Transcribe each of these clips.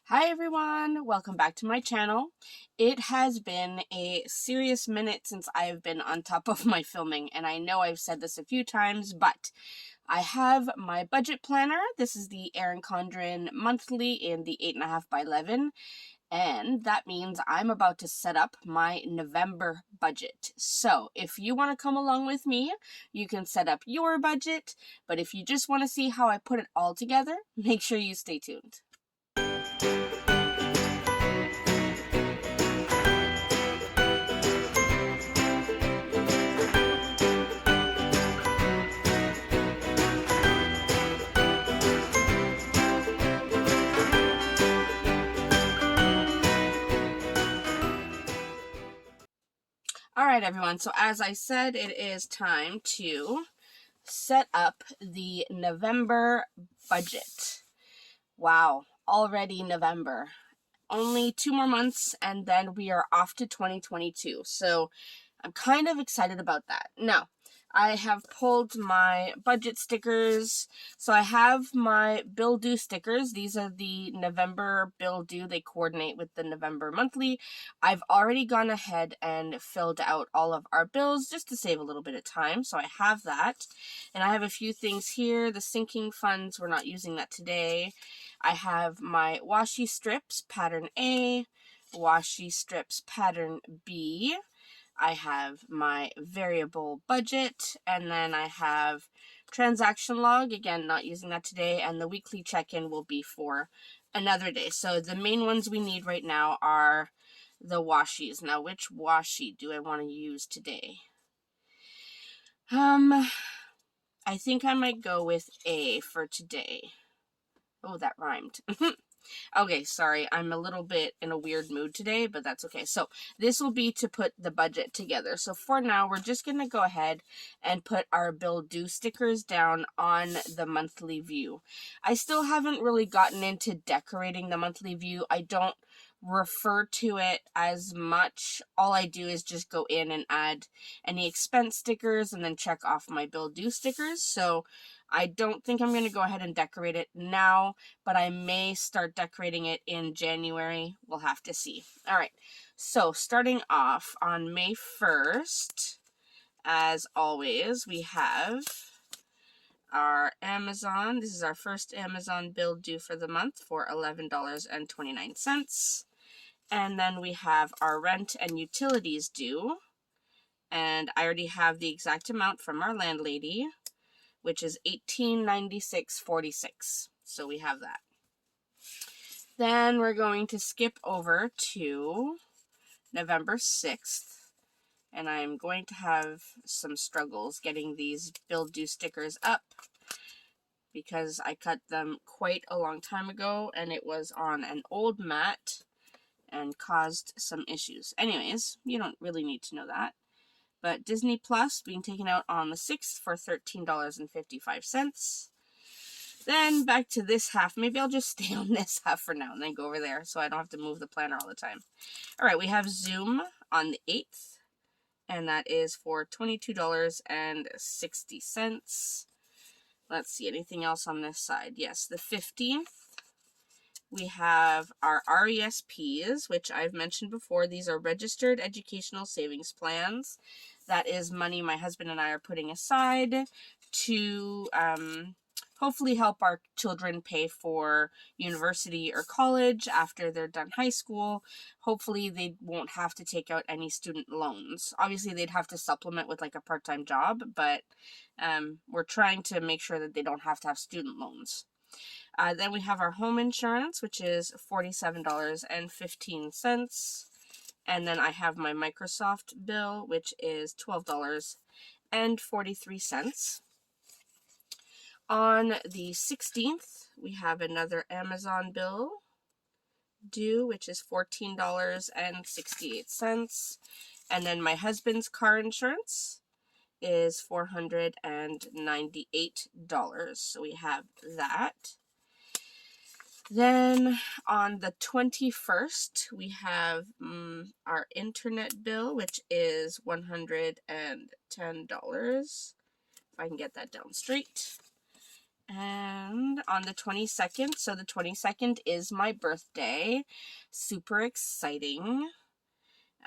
Hi everyone, welcome back to my channel. It has been a serious minute since I have been on top of my filming, and I know I've said this a few times, but I have my budget planner. This is the Erin Condren monthly in the 8.5 by 11, and that means I'm about to set up my November budget. So if you want to come along with me, you can set up your budget, but if you just want to see how I put it all together, make sure you stay tuned. All right, everyone. So as I said, it is time to set up the November budget. Wow, already November. Only 2 more months and then we are off to 2022. So I'm kind of excited about that. Now, I have pulled my budget stickers. So I have my bill due stickers. These are the November bill due. They coordinate with the November monthly. I've already gone ahead and filled out all of our bills just to save a little bit of time. So I have that. And I have a few things here. The sinking funds, we're not using that today. I have my washi strips, pattern A, washi strips, pattern B. I have my variable budget, and then I have transaction log, again, not using that today, and the weekly check-in will be for another day. So the main ones we need right now are the washis. Now, which washi do I want to use today? I think I might go with A for today. Oh, that rhymed. Okay, sorry, I'm a little bit in a weird mood today, but that's okay. So this will be to put the budget together. So for now, we're just going to go ahead and put our bill due stickers down on the monthly view. I still haven't really gotten into decorating the monthly view. I don't refer to it as much. All I do is just go in and add any expense stickers and then check off my bill due stickers. So I don't think I'm going to go ahead and decorate it now, but I may start decorating it in January. We'll have to see. All right, so starting off on May 1st, as always, we have our Amazon. This is our first Amazon bill due for the month for $11.29. And then we have our rent and utilities due. And I already have the exact amount from our landlady, which is $18.96.46. So we have that. Then we're going to skip over to November 6th. And I'm going to have some struggles getting these bill due stickers up because I cut them quite a long time ago and it was on an old mat and caused some issues. Anyways, you don't really need to know that. But Disney Plus being taken out on the 6th for $13.55. Then back to this half. Maybe I'll just stay on this half for now and then go over there so I don't have to move the planner all the time. All right, we have Zoom on the 8th, and that is for $22.60. Let's see, anything else on this side? Yes, the 15th. We have our RESPs, which I've mentioned before. These are registered educational savings plans. That is money my husband and I are putting aside to hopefully help our children pay for university or college after they're done high school. Hopefully they won't have to take out any student loans. Obviously they'd have to supplement with like a part-time job, but we're trying to make sure that they don't have to have student loans. Then we have our home insurance, which is $47.15. And then I have my Microsoft bill, which is $12.43. On the 16th, we have another Amazon bill due, which is $14.68. And then my husband's car insurance is $498. So we have that. Then on the 21st, we have our internet bill, which is $110. If I can get that down straight. And on the 22nd, so the 22nd is my birthday. Super exciting.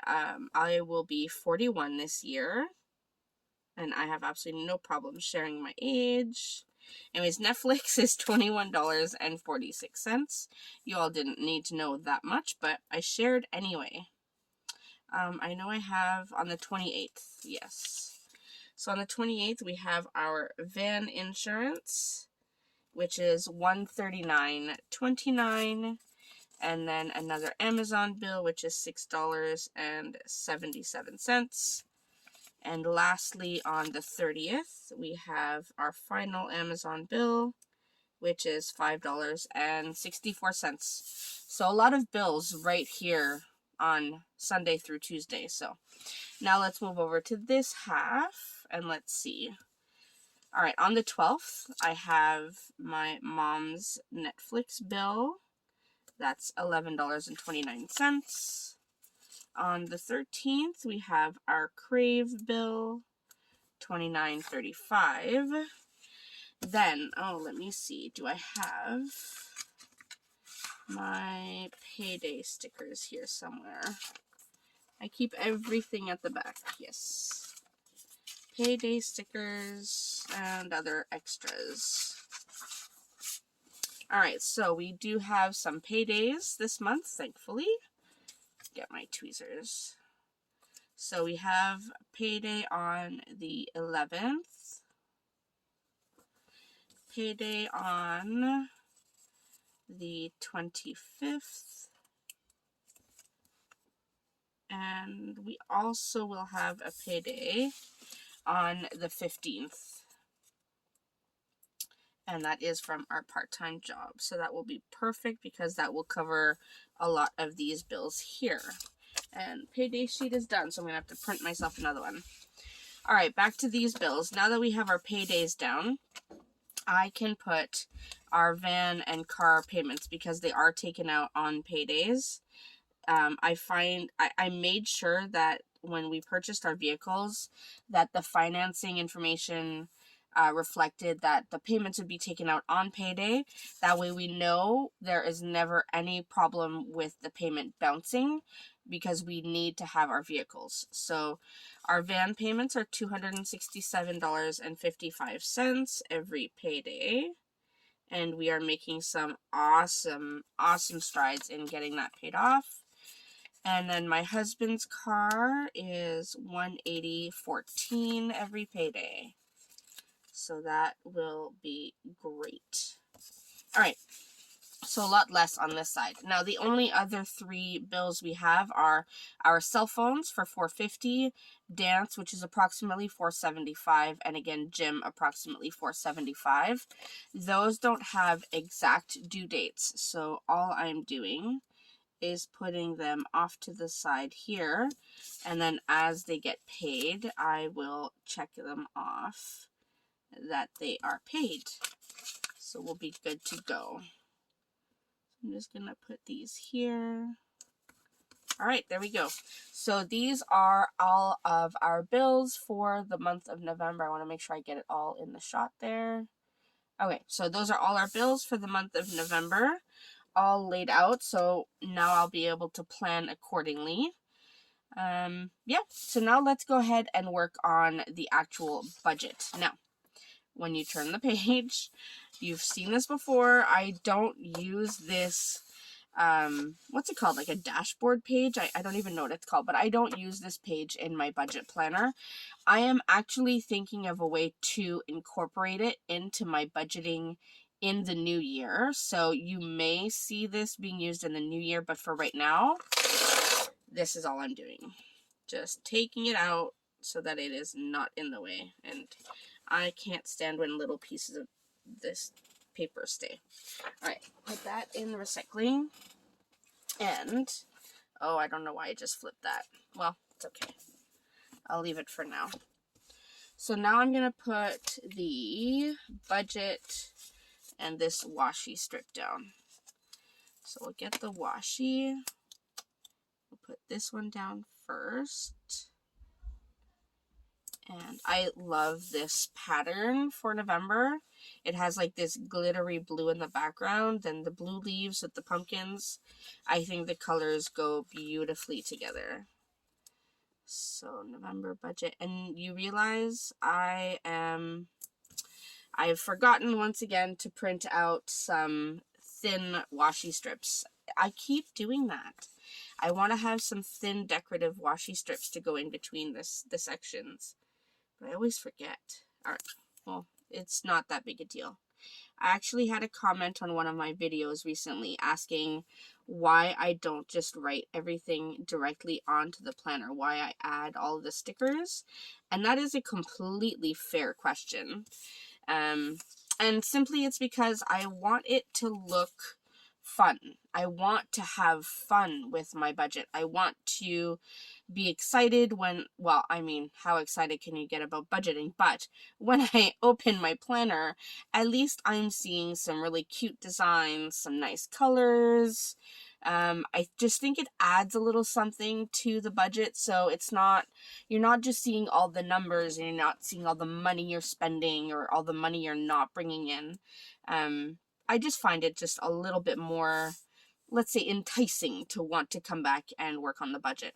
I will be 41 this year, and I have absolutely no problem sharing my age. Anyways, Netflix is $21.46. You all didn't need to know that much, but I shared anyway. I know I have on the 28th, yes. So on the 28th, we have our van insurance, which is $139.29, and then another Amazon bill, which is $6.77. And lastly, on the 30th, we have our final Amazon bill, which is $5.64. So a lot of bills right here on Sunday through Tuesday. So now let's move over to this half, and let's see. All right, on the 12th, I have my mom's Netflix bill. That's $11.29. On the 13th, we have our Crave bill, $29.35. Then, let me see. Do I have my payday stickers here somewhere? I keep everything at the back. Yes. Payday stickers and other extras. Alright, so we do have some paydays this month, thankfully. Get my tweezers. So we have payday on the 11th. Payday on the 25th. And we also will have a payday on the 15th. And that is from our part-time job. So that will be perfect because that will cover a lot of these bills here. And payday sheet is done, so I'm going to have to print myself another one. Alright, back to these bills. Now that we have our paydays down, I can put our van and car payments because they are taken out on paydays. I made sure that when we purchased our vehicles, that the financing information reflected that the payments would be taken out on payday. That way we know there is never any problem with the payment bouncing because we need to have our vehicles. So our van payments are $267.55 every payday. And we are making some awesome strides in getting that paid off. And then my husband's car is $180.14 every payday. So that will be great. All right. So a lot less on this side. Now the only other three bills we have are our cell phones for $450, dance, which is approximately $475, and again gym approximately $475. Those don't have exact due dates. So all I'm doing is putting them off to the side here, and then as they get paid, I will check them off that they are paid. So we'll be good to go. I'm just gonna put these here. All right, there we go. So these are all of our bills for the month of November. I want to make sure I get it all in the shot there. Okay, so those are all our bills for the month of November, all laid out. So now I'll be able to plan accordingly. Yeah, so now let's go ahead and work on the actual budget. Now, when you turn the page, you've seen this before. I don't use this, what's it called? Like a dashboard page? I don't even know what it's called, but I don't use this page in my budget planner. I am actually thinking of a way to incorporate it into my budgeting in the new year. So you may see this being used in the new year, but for right now, this is all I'm doing. Just taking it out so that it is not in the way. And I can't stand when little pieces of this paper stay. Alright, put that in the recycling. And, I don't know why I just flipped that. Well, it's okay. I'll leave it for now. So now I'm going to put the budget and this washi strip down. So we'll get the washi. We'll put this one down first. And I love this pattern for November. It has like this glittery blue in the background and the blue leaves with the pumpkins. I think the colors go beautifully together. So November budget. And you realize I've forgotten once again to print out some thin washi strips. I keep doing that. I want to have some thin decorative washi strips to go in between the sections. But I always forget. Alright, well, it's not that big a deal. I actually had a comment on one of my videos recently asking why I don't just write everything directly onto the planner, why I add all the stickers, and that is a completely fair question. And simply it's because I want it to look fun. I want to have fun with my budget. I want to be excited when, well, I mean, how excited can you get about budgeting? But when I open my planner, at least I'm seeing some really cute designs, some nice colors. I just think it adds a little something to the budget. So it's not, you're not just seeing all the numbers and you're not seeing all the money you're spending or all the money you're not bringing in. I just find it just a little bit more, let's say, enticing to want to come back and work on the budget.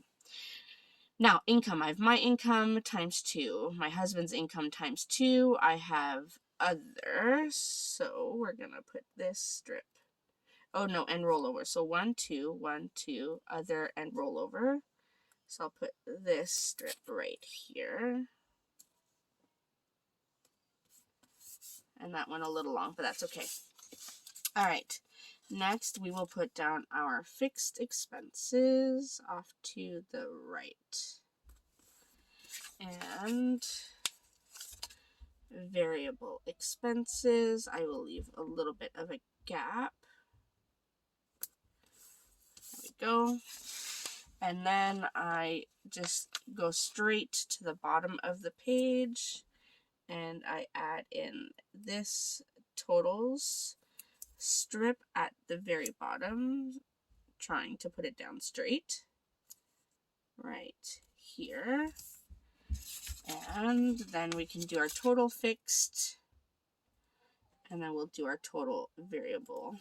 Now, income. I have my income times 2. My husband's income times 2. I have other. So we're going to put this strip. Oh, no, and rollover. So 1, 2, 1, 2, other, and rollover. So I'll put this strip right here. And that went a little long, but that's okay. All right. Next, we will put down our fixed expenses off to the right. And variable expenses, I will leave a little bit of a gap. There we go. And then I just go straight to the bottom of the page and I add in this totals strip at the very bottom, trying to put it down straight right here. And then we can do our total fixed, and then we'll do our total variable.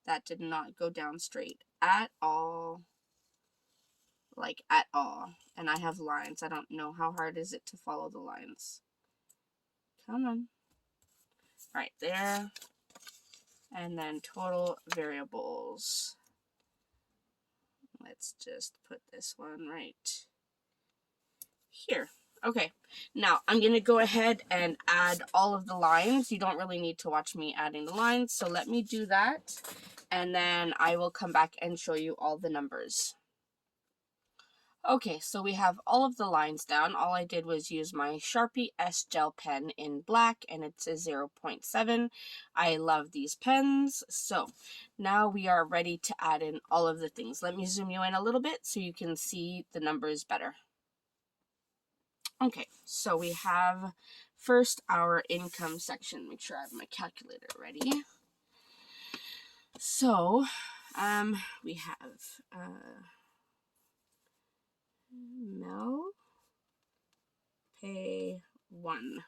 That did not go down straight at all, like at all. And I have lines. I don't know how hard is it to follow the lines. Come on. Right there. And then total variables. Let's just put this one right here. Okay, now I'm going to go ahead and add all of the lines. You don't really need to watch me adding the lines, so let me do that, and then I will come back and show you all the numbers. Okay, so we have all of the lines down. All I did was use my Sharpie S Gel pen in black, and it's a 0.7. I love these pens. So now we are ready to add in all of the things. Let me zoom you in a little bit so you can see the numbers better. Okay, so we have first our income section. Make sure I have my calculator ready. So we have Mel pay 1.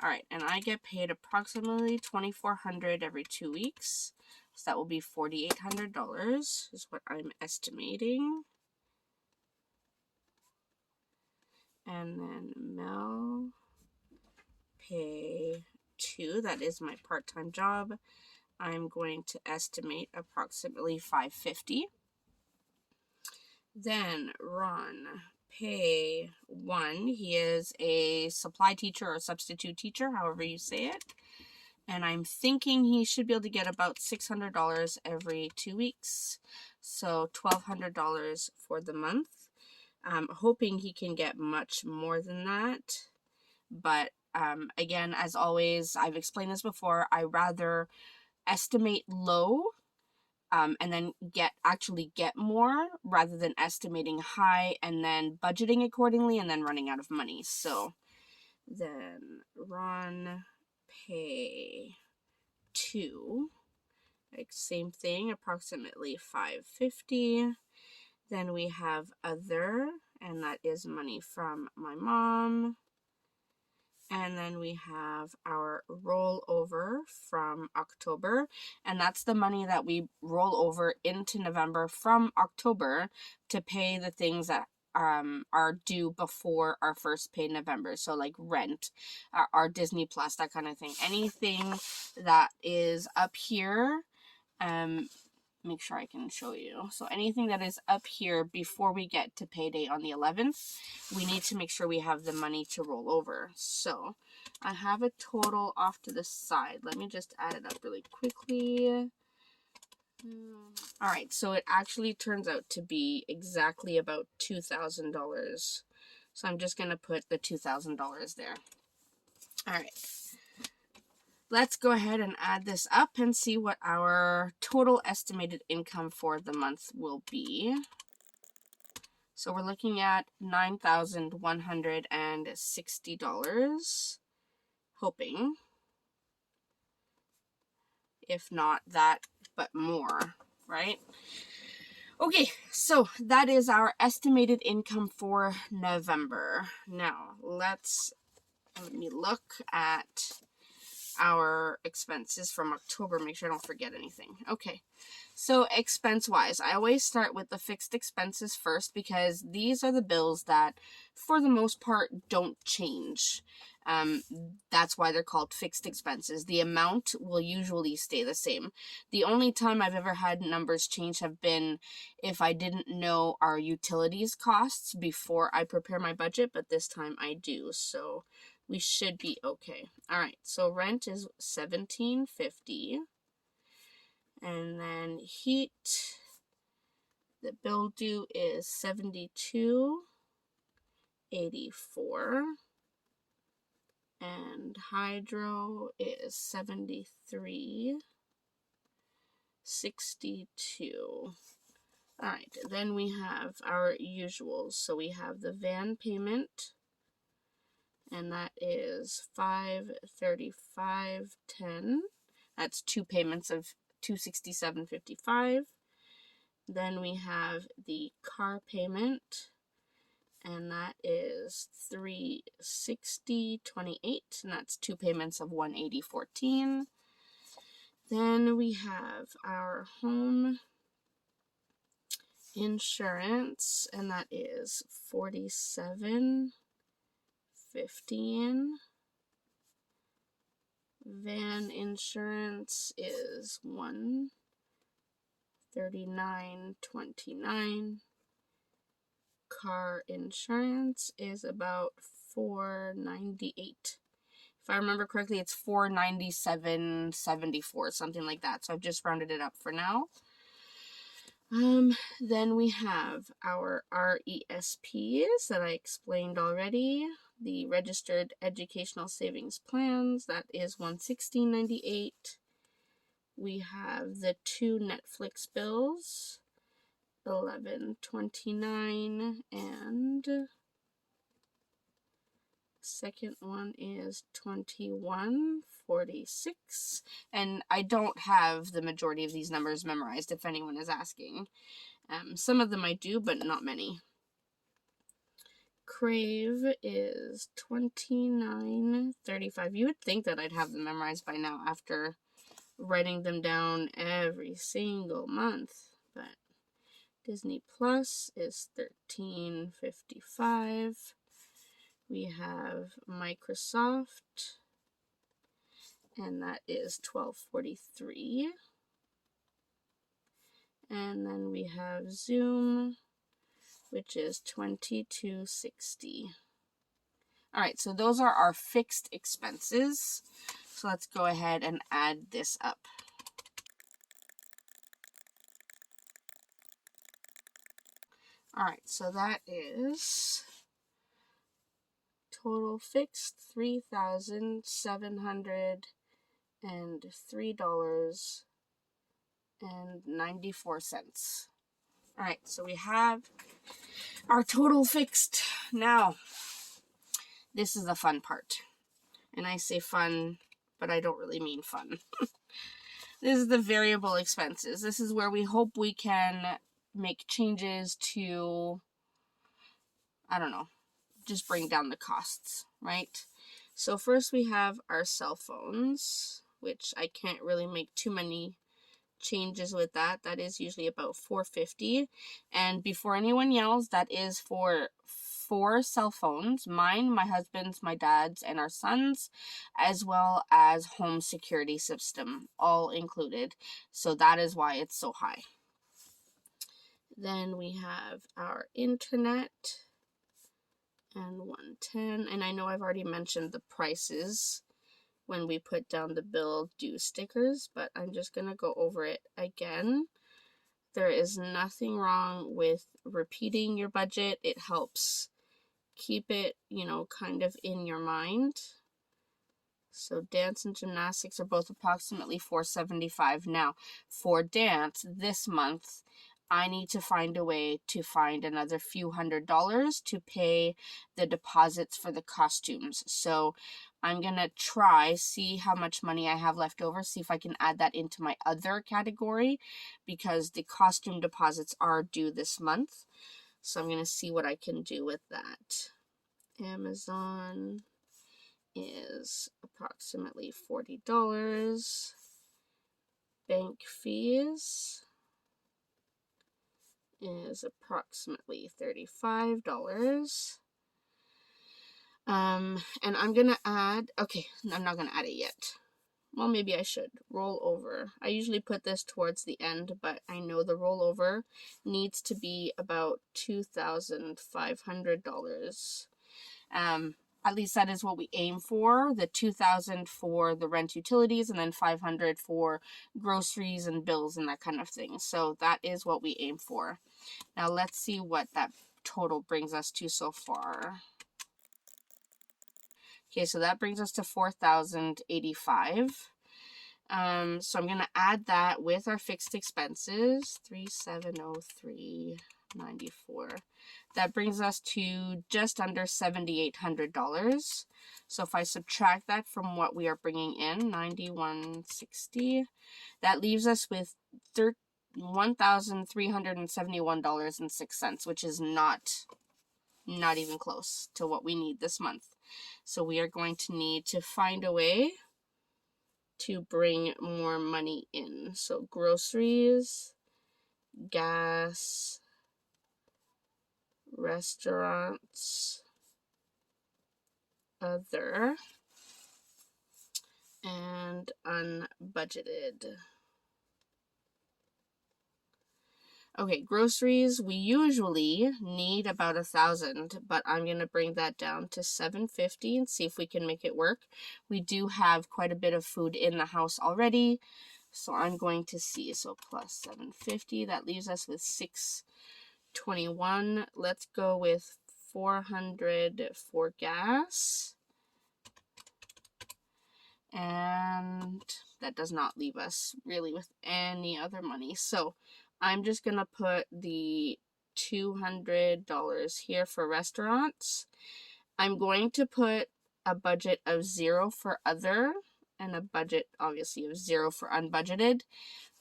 All right, and I get paid approximately $2,400 every 2 weeks. So that will be $4,800 is what I'm estimating. And then Mel pay 2, that is my part-time job. I'm going to estimate approximately $550. Then Ron pay 1. He is a supply teacher or substitute teacher, however you say it. And I'm thinking he should be able to get about $600 every 2 weeks. So $1,200 for the month. I'm hoping he can get much more than that. But again, as always, I've explained this before, I rather estimate low and then actually get more rather than estimating high and then budgeting accordingly and then running out of money. So then Ron pay 2, like same thing, approximately $550. Then we have other, and that is money from my mom. And then we have our rollover from October, and that's the money that we roll over into November from October to pay the things that are due before our first pay in November. So like rent, our Disney Plus, that kind of thing. Anything that is up here, make sure I can show you. So anything that is up here before we get to payday on the 11th, we need to make sure we have the money to roll over. So I have a total off to the side. Let me just add it up really quickly. All right, so it actually turns out to be exactly about $2,000. So I'm just going to put the $2,000 there. All right. Let's go ahead and add this up and see what our total estimated income for the month will be. So we're looking at $9,160, hoping. If not that, but more, right? Okay, so that is our estimated income for November. Now, let me look at our expenses from October, make sure I don't forget anything. Okay, so expense-wise, I always start with the fixed expenses first because these are the bills that, for the most part, don't change. That's why they're called fixed expenses. The amount will usually stay the same. The only time I've ever had numbers change have been if I didn't know our utilities costs before I prepare my budget, but this time I do, so we should be okay. All right, so rent is $1,750, and then heat, the bill due is $72.84, and hydro is $73.62. All right, then we have our usuals. So we have the van payment, and that is $535.10. That's two payments of $267.55. Then we have the car payment, and that is $360.28, and that's two payments of $180.14. Then we have our home insurance, and that is $47.15. Van insurance is $139.29. Car insurance is about $498. If I remember correctly, it's $497.74, something like that. So I've just rounded it up for now. Then we have our RESPs that I explained already. The Registered Educational Savings Plans, that is $116.98. We have the two Netflix bills, $11.29, and second one is $21.46. And I don't have the majority of these numbers memorized, if anyone is asking. Some of them I do, but not many. Crave is $29.35. You would think that I'd have them memorized by now after writing them down every single month, but Disney Plus is $13.55. We have Microsoft, and that is $12.43. And then we have Zoom, which is $22.60. All right, so those are our fixed expenses. So let's go ahead and add this up. All right, so that is total fixed $3,703.94. All right, so we have our total fixed. Now, this is the fun part. And I say fun, but I don't really mean fun. This is the variable expenses. This is where we hope we can make changes to, I don't know, just bring down the costs, right? So first we have our cell phones, which I can't really make too many changes with that. That is usually about $4.50. And before anyone yells, that is for 4 cell phones, mine, my husband's, my dad's, and our son's, as well as home security system, all included. So that is why it's so high. Then we have our internet and 110. And I know I've already mentioned the prices when we put down the bill due stickers, but I'm just going to go over it again. There is nothing wrong with repeating your budget. It helps keep it, kind of in your mind. So dance and gymnastics are both approximately $4.75. Now, for dance this month, I need to find a way to find another few $100s to pay the deposits for the costumes. So I'm going to see how much money I have left over, see if I can add that into my other category, because the costume deposits are due this month. So I'm going to see what I can do with that. Amazon is approximately $40. Bank fees is approximately $35. And I'm gonna add, okay, I'm not gonna add it yet. Well, maybe I should. Roll over. I usually put this towards the end, but I know the rollover needs to be about $2,500. At least that is what we aim for. The $2,000 for the rent utilities, and then $500 for groceries and bills and that kind of thing. So that is what we aim for. Now let's see what that total brings us to so far. Okay, so that brings us to $4,085. So I'm gonna add that with our fixed expenses, $3,703.94. That brings us to just under $7,800. So if I subtract that from what we are bringing in, $91.60, that leaves us with $1,371.06, which is not even close to what we need this month. So we are going to need to find a way to bring more money in. So groceries, gas, restaurants, other, and unbudgeted. Okay, groceries, we usually need about $1,000, but I'm going to bring that down to $750 and see if we can make it work. We do have quite a bit of food in the house already, so I'm going to see. So plus $750, that leaves us with $621. Let's go with $400 for gas. And that does not leave us really with any other money. So I'm just going to put the $200 here for restaurants. I'm going to put a budget of $0 for other and a budget obviously of $0 for unbudgeted.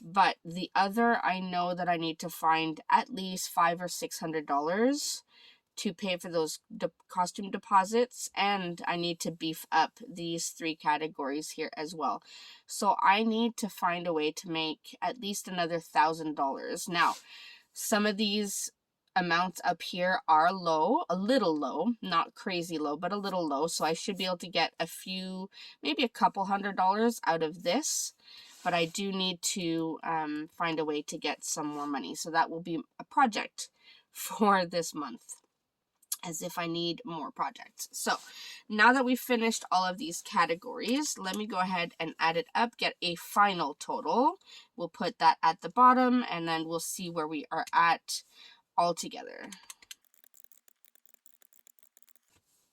But the other, I know that I need to find at least $500 or $600 to pay for those costume deposits, and I need to beef up these 3 categories here as well. So I need to find a way to make at least another $1,000. Now, some of these amounts up here are low, a little low, not crazy low, but a little low. So I should be able to get a few, maybe a couple $100 out of this. But I do need to find a way to get some more money. So that will be a project for this month, as if I need more projects. So now that we've finished all of these categories, let me go ahead and add it up, get a final total. We'll put that at the bottom, and then we'll see where we are at all together.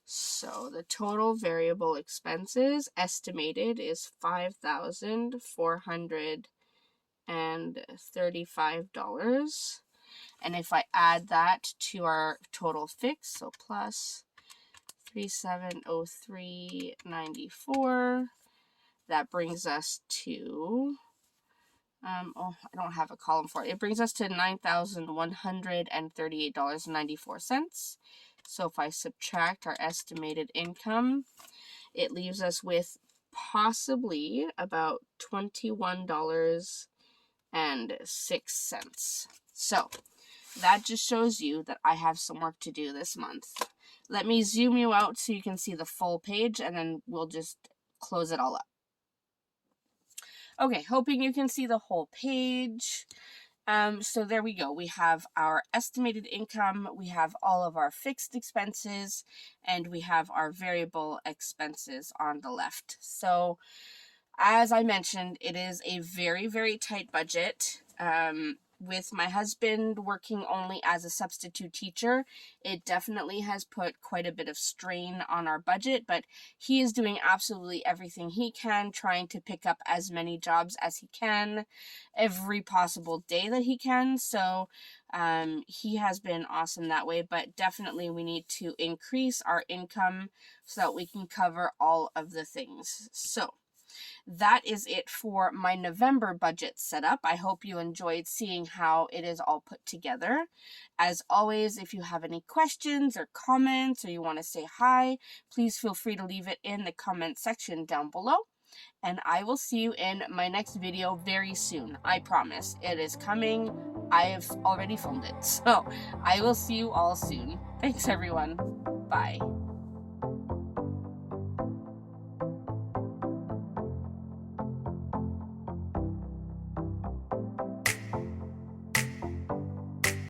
So the total variable expenses estimated is $5,435. And if I add that to our total fix, so plus $3,703.94, that brings us to, I don't have a column for it. It brings us to $9,138.94. So if I subtract our estimated income, it leaves us with possibly about $21.06. So that just shows you that I have some work to do this month. Let me zoom you out so you can see the full page, and then we'll just close it all up. Okay, hoping you can see the whole page. So there we go. We have our estimated income, we have all of our fixed expenses, and we have our variable expenses on the left. So as I mentioned, it is a very, very tight budget. With my husband working only as a substitute teacher, it definitely has put quite a bit of strain on our budget, but he is doing absolutely everything he can, trying to pick up as many jobs as he can every possible day that he can. So he has been awesome that way, but definitely we need to increase our income so that we can cover all of the things. So that is it for my November budget setup. I hope you enjoyed seeing how it is all put together. As always, if you have any questions or comments or you want to say hi, please feel free to leave it in the comment section down below. And I will see you in my next video very soon. I promise. It is coming. I have already filmed it. So I will see you all soon. Thanks, everyone. Bye.